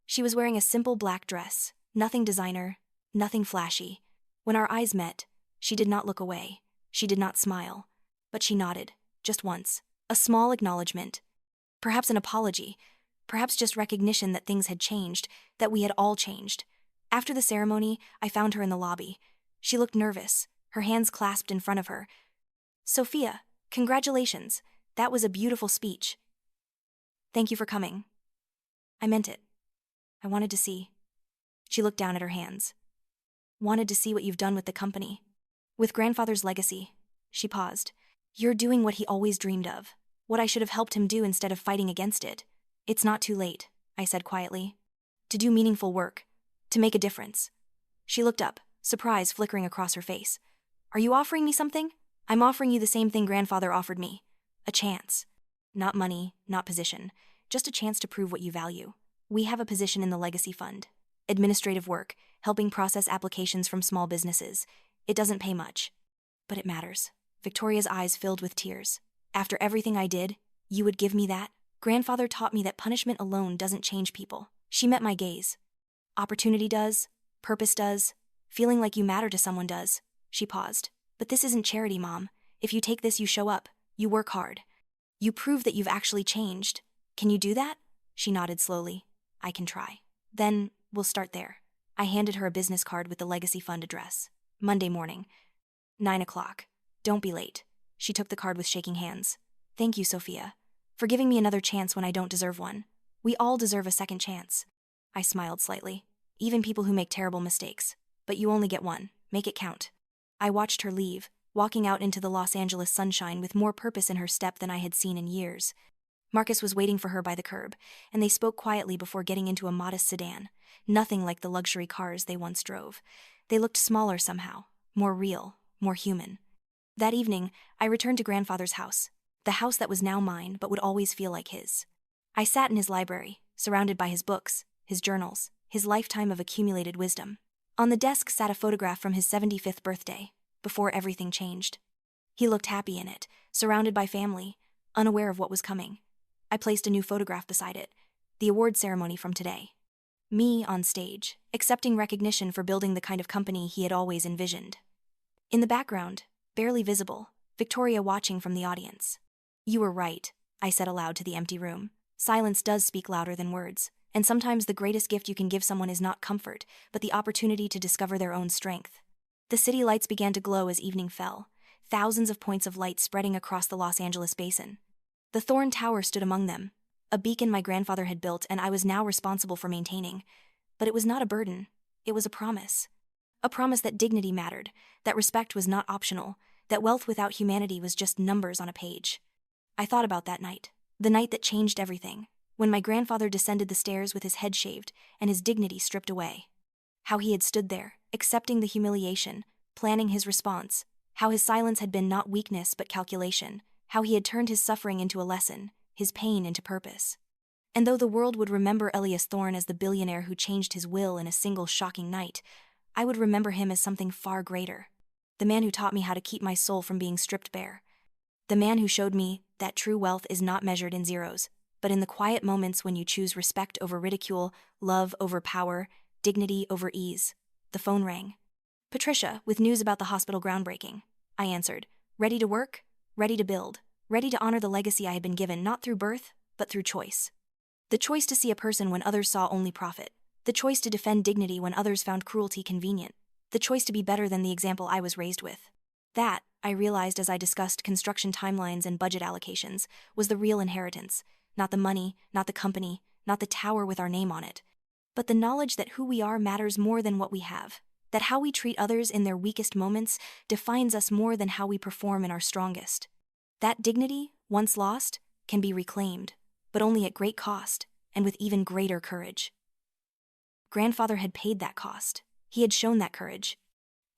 She was wearing a simple black dress, nothing designer, nothing flashy. When our eyes met, she did not look away. She did not smile. But she nodded, just once. A small acknowledgement. Perhaps an apology. Perhaps just recognition that things had changed, that we had all changed. After the ceremony, I found her in the lobby. She looked nervous, her hands clasped in front of her. "Sophia, congratulations. That was a beautiful speech. Thank you for coming. I meant it. I wanted to see." She looked down at her hands. "Wanted to see what you've done with the company. With grandfather's legacy." She paused. "You're doing what he always dreamed of. What I should have helped him do instead of fighting against it. It's not too late," I said quietly. "To do meaningful work. To make a difference." She looked up, surprise flickering across her face. "Are you offering me something?" "I'm offering you the same thing grandfather offered me. A chance. Not money, not position. Just a chance to prove what you value. We have a position in the Legacy Fund. Administrative work, helping process applications from small businesses. It doesn't pay much. But it matters." Victoria's eyes filled with tears. "After everything I did, you would give me that?" "Grandfather taught me that punishment alone doesn't change people." She met my gaze. "Opportunity does. Purpose does. Feeling like you matter to someone does." She paused. "But this isn't charity, Mom. If you take this, you show up. You work hard. You prove that you've actually changed. Can you do that?" She nodded slowly. "I can try." "Then, we'll start there." I handed her a business card with the Legacy Fund address. "Monday morning. 9 o'clock. Don't be late." She took the card with shaking hands. "Thank you, Sophia, for giving me another chance when I don't deserve one. We all deserve a second chance." I smiled slightly. "Even people who make terrible mistakes. But you only get one. Make it count." I watched her leave, walking out into the Los Angeles sunshine with more purpose in her step than I had seen in years. Marcus was waiting for her by the curb, and they spoke quietly before getting into a modest sedan, nothing like the luxury cars they once drove. They looked smaller somehow, more real, more human. That evening, I returned to grandfather's house, the house that was now mine but would always feel like his. I sat in his library, surrounded by his books, his journals, his lifetime of accumulated wisdom. On the desk sat a photograph from his 75th birthday, before everything changed. He looked happy in it, surrounded by family, unaware of what was coming. I placed a new photograph beside it, the award ceremony from today. Me on stage, accepting recognition for building the kind of company he had always envisioned. In the background, barely visible, Victoria watching from the audience. "You were right," I said aloud to the empty room. "Silence does speak louder than words, and sometimes the greatest gift you can give someone is not comfort, but the opportunity to discover their own strength." The city lights began to glow as evening fell, thousands of points of light spreading across the Los Angeles basin. The Thorn Tower stood among them, a beacon my grandfather had built and I was now responsible for maintaining. But it was not a burden, it was a promise. A promise that dignity mattered, that respect was not optional, that wealth without humanity was just numbers on a page. I thought about that night, the night that changed everything, when my grandfather descended the stairs with his head shaved and his dignity stripped away. How he had stood there, accepting the humiliation, planning his response, how his silence had been not weakness but calculation, how he had turned his suffering into a lesson, his pain into purpose. And though the world would remember Elias Thorne as the billionaire who changed his will in a single shocking night, I would remember him as something far greater. The man who taught me how to keep my soul from being stripped bare. The man who showed me that true wealth is not measured in zeros, but in the quiet moments when you choose respect over ridicule, love over power, dignity over ease. The phone rang. "Patricia, with news about the hospital groundbreaking," I answered. "Ready to work? Ready to build. Ready to honor the legacy I had been given not through birth, but through choice. The choice to see a person when others saw only profit. The choice to defend dignity when others found cruelty convenient. The choice to be better than the example I was raised with." That, I realized as I discussed construction timelines and budget allocations, was the real inheritance. Not the money, not the company, not the tower with our name on it. But the knowledge that who we are matters more than what we have. That how we treat others in their weakest moments defines us more than how we perform in our strongest. That dignity, once lost, can be reclaimed, but only at great cost, and with even greater courage. Grandfather had paid that cost. He had shown that courage.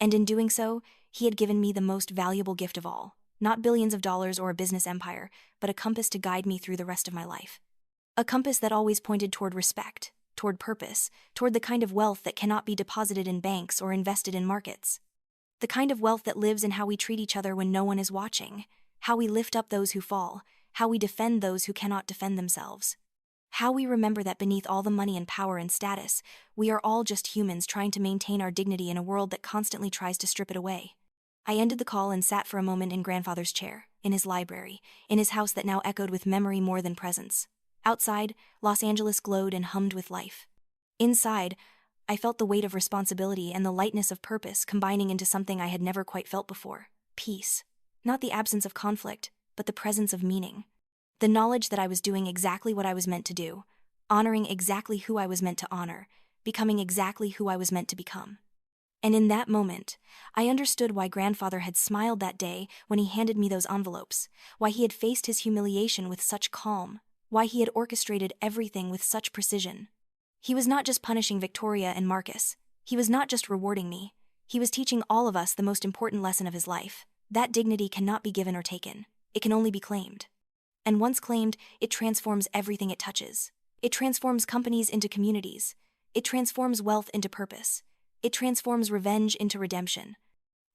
And in doing so, he had given me the most valuable gift of all. Not billions of dollars or a business empire, but a compass to guide me through the rest of my life. A compass that always pointed toward respect, toward purpose, toward the kind of wealth that cannot be deposited in banks or invested in markets. The kind of wealth that lives in how we treat each other when no one is watching, how we lift up those who fall, how we defend those who cannot defend themselves. How we remember that beneath all the money and power and status, we are all just humans trying to maintain our dignity in a world that constantly tries to strip it away. I ended the call and sat for a moment in grandfather's chair, in his library, in his house that now echoed with memory more than presence. Outside, Los Angeles glowed and hummed with life. Inside, I felt the weight of responsibility and the lightness of purpose combining into something I had never quite felt before. Peace. Not the absence of conflict, but the presence of meaning. The knowledge that I was doing exactly what I was meant to do, honoring exactly who I was meant to honor, becoming exactly who I was meant to become. And in that moment, I understood why Grandfather had smiled that day when he handed me those envelopes, why he had faced his humiliation with such calm, why he had orchestrated everything with such precision. He was not just punishing Victoria and Marcus. He was not just rewarding me. He was teaching all of us the most important lesson of his life. That dignity cannot be given or taken. It can only be claimed. And once claimed, it transforms everything it touches. It transforms companies into communities. It transforms wealth into purpose. It transforms revenge into redemption.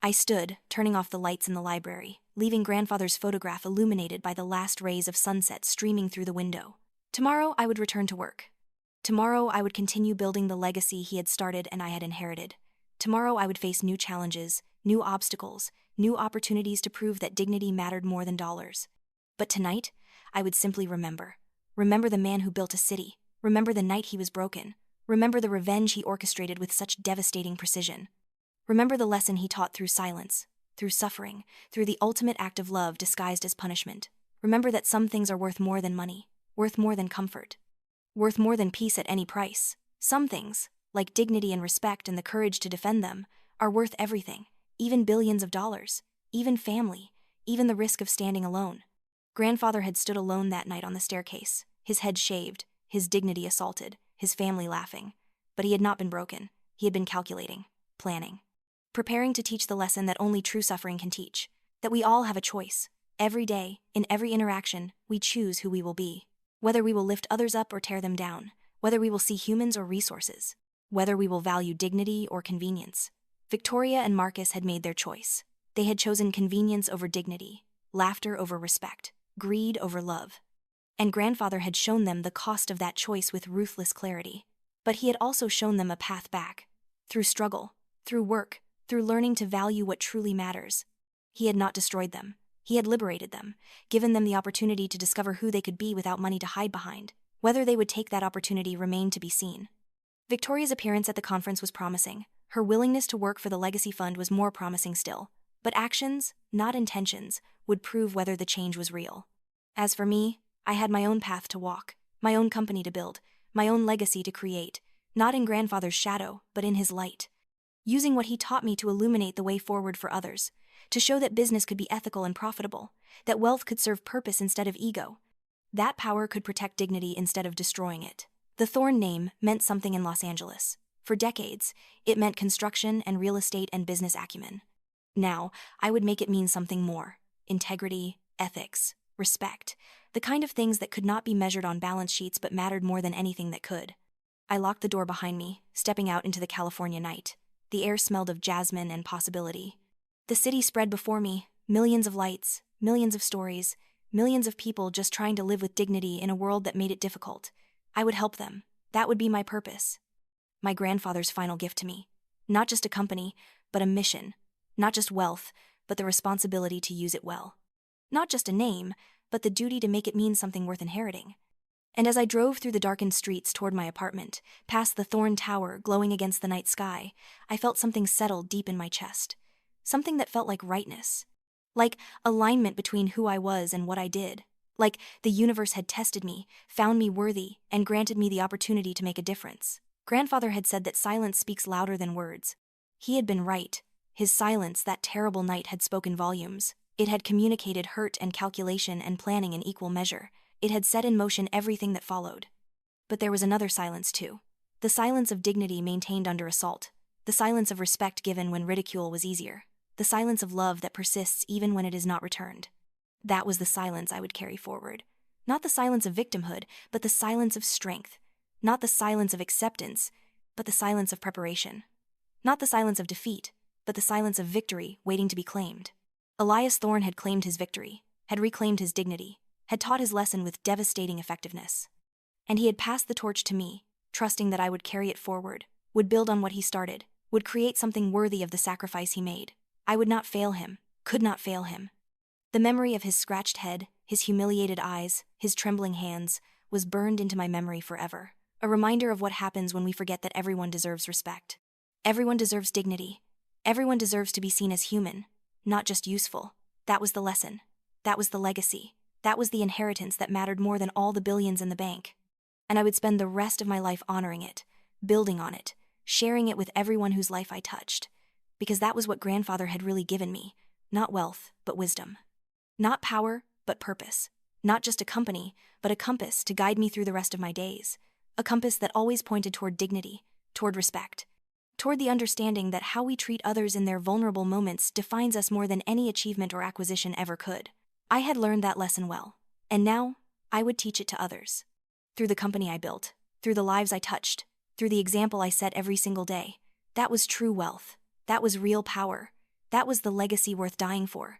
I stood, turning off the lights in the library, leaving Grandfather's photograph illuminated by the last rays of sunset streaming through the window. Tomorrow I would return to work. Tomorrow I would continue building the legacy he had started and I had inherited. Tomorrow I would face new challenges, new obstacles, new opportunities to prove that dignity mattered more than dollars. But tonight, I would simply remember. Remember the man who built a city. Remember the night he was broken. Remember the revenge he orchestrated with such devastating precision. Remember the lesson he taught through silence, through suffering, through the ultimate act of love disguised as punishment. Remember that some things are worth more than money, worth more than comfort, worth more than peace at any price. Some things, like dignity and respect and the courage to defend them, are worth everything, even billions of dollars, even family, even the risk of standing alone. Grandfather had stood alone that night on the staircase, his head shaved, his dignity assaulted, his family laughing. But he had not been broken. He had been calculating, planning, preparing to teach the lesson that only true suffering can teach, that we all have a choice. Every day, in every interaction, we choose who we will be. Whether we will lift others up or tear them down, whether we will see humans or resources, whether we will value dignity or convenience. Victoria and Marcus had made their choice. They had chosen convenience over dignity, laughter over respect, greed over love. And Grandfather had shown them the cost of that choice with ruthless clarity. But he had also shown them a path back. Through struggle, through work, through learning to value what truly matters. He had not destroyed them. He had liberated them, given them the opportunity to discover who they could be without money to hide behind. Whether they would take that opportunity remained to be seen. Victoria's appearance at the conference was promising. Her willingness to work for the Legacy Fund was more promising still. But actions, not intentions, would prove whether the change was real. As for me, I had my own path to walk, my own company to build, my own legacy to create, not in Grandfather's shadow, but in his light. Using what he taught me to illuminate the way forward for others, to show that business could be ethical and profitable, that wealth could serve purpose instead of ego. That power could protect dignity instead of destroying it. The Thorn name meant something in Los Angeles. For decades, it meant construction and real estate and business acumen. Now, I would make it mean something more: integrity, ethics, respect, the kind of things that could not be measured on balance sheets but mattered more than anything that could. I locked the door behind me, stepping out into the California night. The air smelled of jasmine and possibility. The city spread before me, millions of lights, millions of stories, millions of people just trying to live with dignity in a world that made it difficult. I would help them. That would be my purpose. My grandfather's final gift to me. Not just a company, but a mission. Not just wealth, but the responsibility to use it well. Not just a name, but the duty to make it mean something worth inheriting. And as I drove through the darkened streets toward my apartment, past the Thorn Tower glowing against the night sky, I felt something settle deep in my chest. Something that felt like rightness. Like alignment between who I was and what I did. Like the universe had tested me, found me worthy, and granted me the opportunity to make a difference. Grandfather had said that silence speaks louder than words. He had been right. His silence that terrible night had spoken volumes. It had communicated hurt and calculation and planning in equal measure. It had set in motion everything that followed. But there was another silence too. The silence of dignity maintained under assault. The silence of respect given when ridicule was easier. The silence of love that persists even when it is not returned. That was the silence I would carry forward. Not the silence of victimhood, but the silence of strength. Not the silence of acceptance, but the silence of preparation. Not the silence of defeat, but the silence of victory waiting to be claimed. Elias Thorn had claimed his victory, had reclaimed his dignity, had taught his lesson with devastating effectiveness. And he had passed the torch to me, trusting that I would carry it forward, would build on what he started, would create something worthy of the sacrifice he made. I would not fail him, could not fail him. The memory of his scratched head, his humiliated eyes, his trembling hands, was burned into my memory forever. A reminder of what happens when we forget that everyone deserves respect. Everyone deserves dignity. Everyone deserves to be seen as human, not just useful. That was the lesson. That was the legacy. That was the inheritance that mattered more than all the billions in the bank. And I would spend the rest of my life honoring it, building on it, sharing it with everyone whose life I touched. Because that was what grandfather had really given me. Not wealth, but wisdom. Not power, but purpose. Not just a company, but a compass to guide me through the rest of my days. A compass that always pointed toward dignity, toward respect, toward the understanding that how we treat others in their vulnerable moments defines us more than any achievement or acquisition ever could. I had learned that lesson well, and now I would teach it to others. Through the company I built, through the lives I touched, through the example I set every single day. That was true wealth. That was real power. That was the legacy worth dying for.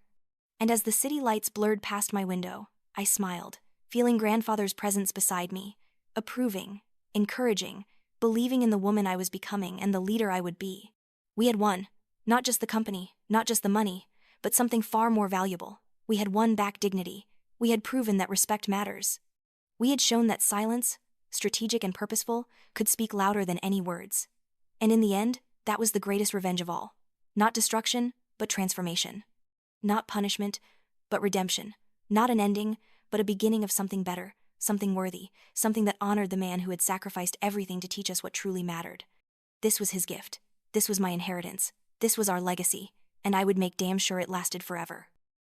And as the city lights blurred past my window, I smiled, feeling grandfather's presence beside me, approving, encouraging, believing in the woman I was becoming and the leader I would be. We had won. Not just the company, not just the money, but something far more valuable. We had won back dignity. We had proven that respect matters. We had shown that silence, strategic and purposeful, could speak louder than any words. And in the end, that was the greatest revenge of all. Not destruction, but transformation. Not punishment, but redemption. Not an ending, but a beginning of something better, something worthy, something that honored the man who had sacrificed everything to teach us what truly mattered. This was his gift. This was my inheritance. This was our legacy, and I would make damn sure it lasted forever.